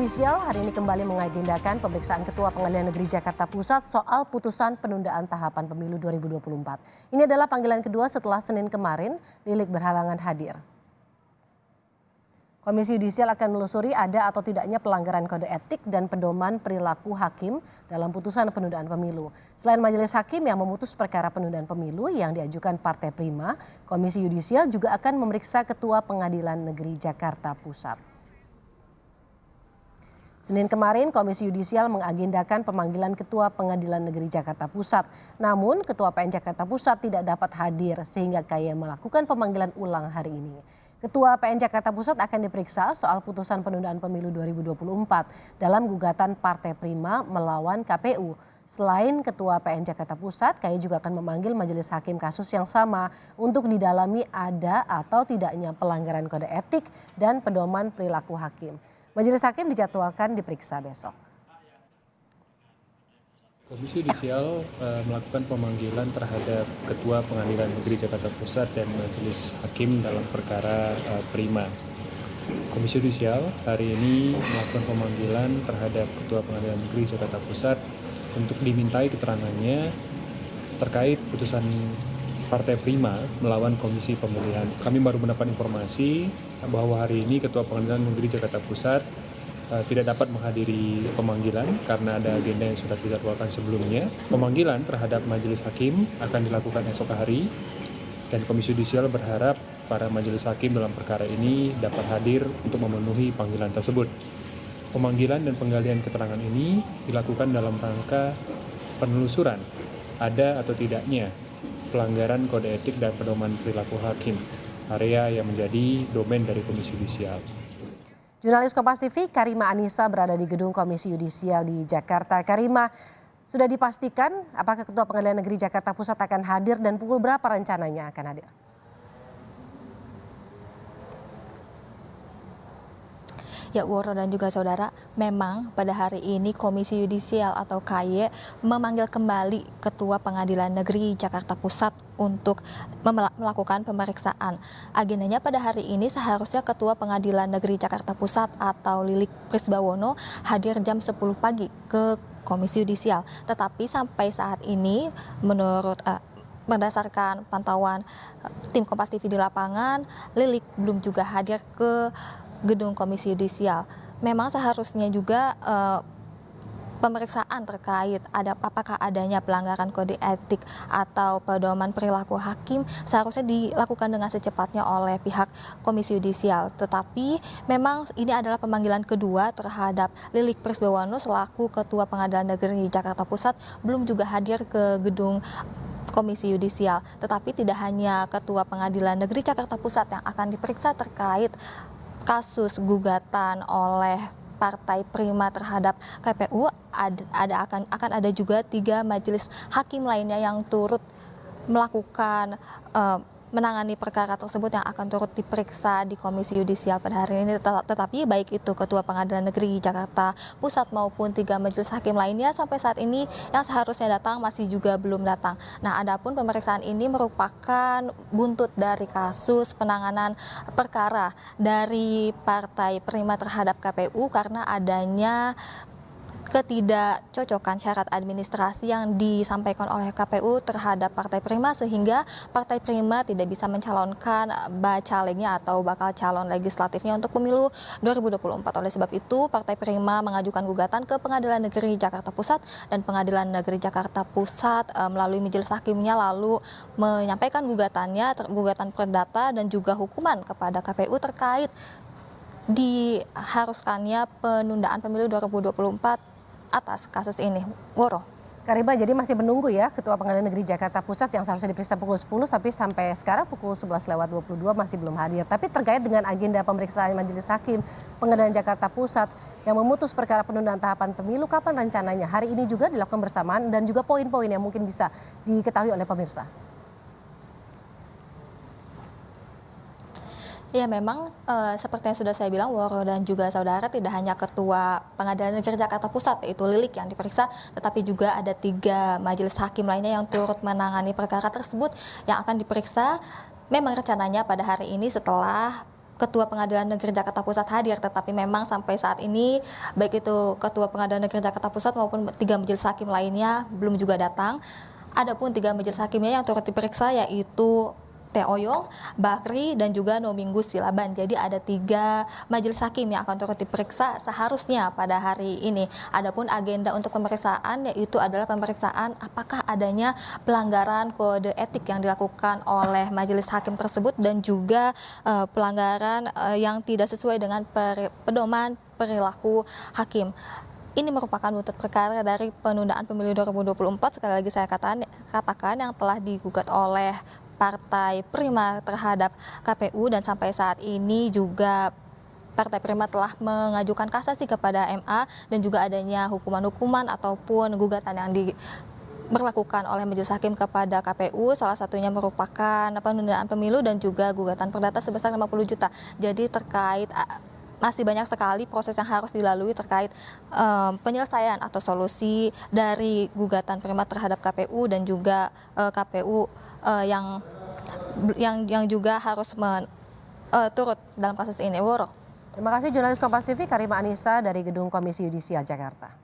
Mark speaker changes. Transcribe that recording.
Speaker 1: Yudisial hari ini kembali mengagendakan pemeriksaan Ketua Pengadilan Negeri Jakarta Pusat soal putusan penundaan tahapan pemilu 2024. Ini adalah panggilan kedua setelah Senin kemarin Lilik berhalangan hadir. Komisi Yudisial akan menelusuri ada atau tidaknya pelanggaran kode etik dan pedoman perilaku hakim dalam putusan penundaan pemilu. Selain majelis hakim yang memutus perkara penundaan pemilu yang diajukan Partai Prima, Komisi Yudisial juga akan memeriksa Ketua Pengadilan Negeri Jakarta Pusat. Senin kemarin Komisi Yudisial mengagendakan pemanggilan Ketua Pengadilan Negeri Jakarta Pusat. Namun Ketua PN Jakarta Pusat tidak dapat hadir sehingga KY melakukan pemanggilan ulang hari ini. Ketua PN Jakarta Pusat akan diperiksa soal putusan penundaan pemilu 2024 dalam gugatan Partai Prima melawan KPU. Selain Ketua PN Jakarta Pusat, KY juga akan memanggil majelis hakim kasus yang sama untuk didalami ada atau tidaknya pelanggaran kode etik dan pedoman perilaku hakim. Majelis hakim dijadwalkan diperiksa besok.
Speaker 2: Komisi Yudisial melakukan pemanggilan terhadap Ketua Pengadilan Negeri Jakarta Pusat dan Majelis Hakim dalam perkara Prima. Komisi Yudisial hari ini melakukan pemanggilan terhadap Ketua Pengadilan Negeri Jakarta Pusat untuk dimintai keterangannya terkait putusan Partai Prima melawan Komisi Pemilihan. Kami baru mendapat informasi bahwa hari ini Ketua Pengadilan Negeri Jakarta Pusat tidak dapat menghadiri pemanggilan karena ada agenda yang sudah dijadwalkan sebelumnya. Pemanggilan terhadap majelis hakim akan dilakukan esok hari dan Komisi Yudisial berharap para majelis hakim dalam perkara ini dapat hadir untuk memenuhi panggilan tersebut. Pemanggilan dan penggalian keterangan ini dilakukan dalam rangka penelusuran ada atau tidaknya pelanggaran kode etik dan pedoman perilaku hakim, area yang menjadi domain dari Komisi Yudisial.
Speaker 1: Jurnalis Kompas TV Karima Anissa berada di gedung Komisi Yudisial di Jakarta. Karima, sudah dipastikan apakah Ketua Pengadilan Negeri Jakarta Pusat akan hadir dan pukul berapa rencananya akan hadir?
Speaker 3: Ya, Woro dan juga saudara, memang pada hari ini Komisi Yudisial atau KY memanggil kembali Ketua Pengadilan Negeri Jakarta Pusat untuk melakukan pemeriksaan. Agendanya pada hari ini seharusnya Ketua Pengadilan Negeri Jakarta Pusat atau Lilik Prisbawono hadir jam 10 pagi ke Komisi Yudisial. Tetapi sampai saat ini berdasarkan pantauan tim Kompas TV di lapangan, Lilik belum juga hadir ke gedung Komisi Yudisial. Memang seharusnya juga pemeriksaan terkait apakah adanya pelanggaran kode etik atau pedoman perilaku hakim seharusnya dilakukan dengan secepatnya oleh pihak Komisi Yudisial. Tetapi memang ini adalah pemanggilan kedua terhadap Lilik Prisbawono selaku Ketua Pengadilan Negeri Jakarta Pusat belum juga hadir ke gedung Komisi Yudisial. Tetapi tidak hanya Ketua Pengadilan Negeri Jakarta Pusat yang akan diperiksa terkait kasus gugatan oleh Partai Prima terhadap KPU, akan ada juga 3 majelis hakim lainnya yang turut melakukan menangani perkara tersebut yang akan turut diperiksa di Komisi Yudisial pada hari ini. Tetapi baik itu Ketua Pengadilan Negeri Jakarta Pusat maupun 3 majelis hakim lainnya sampai saat ini yang seharusnya datang masih juga belum datang. Nah, adapun pemeriksaan ini merupakan buntut dari kasus penanganan perkara dari Partai Prima terhadap KPU karena adanya ketidakcocokan syarat administrasi yang disampaikan oleh KPU terhadap Partai Prima sehingga Partai Prima tidak bisa mencalonkan bacalegnya atau bakal calon legislatifnya untuk pemilu 2024. Oleh sebab itu Partai Prima mengajukan gugatan ke Pengadilan Negeri Jakarta Pusat dan Pengadilan Negeri Jakarta Pusat melalui majelis hakimnya lalu menyampaikan gugatan perdata dan juga hukuman kepada KPU terkait diharuskannya penundaan pemilu 2024 atas kasus ini. Woro.
Speaker 1: Karima, jadi masih menunggu ya Ketua Pengadilan Negeri Jakarta Pusat yang seharusnya diperiksa pukul 10 tapi sampai sekarang pukul 11:22 masih belum hadir. Tapi terkait dengan agenda pemeriksaan Majelis Hakim Pengadilan Jakarta Pusat yang memutus perkara penundaan tahapan pemilu, kapan rencananya? Hari ini juga dilakukan bersamaan dan juga poin-poin yang mungkin bisa diketahui oleh pemirsa.
Speaker 3: Ya, memang seperti yang sudah saya bilang, Woro dan juga saudara, tidak hanya Ketua Pengadilan Negeri Jakarta Pusat yaitu Lilik yang diperiksa, tetapi juga ada 3 majelis hakim lainnya yang turut menangani perkara tersebut yang akan diperiksa. Memang rencananya pada hari ini setelah Ketua Pengadilan Negeri Jakarta Pusat hadir, tetapi memang sampai saat ini baik itu Ketua Pengadilan Negeri Jakarta Pusat maupun 3 majelis hakim lainnya belum juga datang. Adapun 3 majelis hakimnya yang turut diperiksa yaitu Teh Oyong, Bakri, dan juga Nominggus Silaban. Jadi ada 3 majelis hakim yang akan turut diperiksa seharusnya pada hari ini. Adapun agenda untuk pemeriksaan yaitu adalah pemeriksaan apakah adanya pelanggaran kode etik yang dilakukan oleh majelis hakim tersebut dan juga pelanggaran yang tidak sesuai dengan pedoman perilaku hakim. Ini merupakan buntut perkara dari penundaan pemilu 2024, sekali lagi saya katakan yang telah digugat oleh Partai Prima terhadap KPU, dan sampai saat ini juga Partai Prima telah mengajukan kasasi kepada MA dan juga adanya hukuman-hukuman ataupun gugatan yang diberlakukan oleh majelis hakim kepada KPU, salah satunya merupakan penundaan pemilu dan juga gugatan perdata sebesar 50 juta. Jadi terkait masih banyak sekali proses yang harus dilalui terkait penyelesaian atau solusi dari gugatan Prima terhadap KPU dan juga KPU yang juga harus turut dalam kasus ini.
Speaker 1: Terima kasih jurnalis Kompas TV Karima Anissa dari Gedung Komisi Yudisial Jakarta.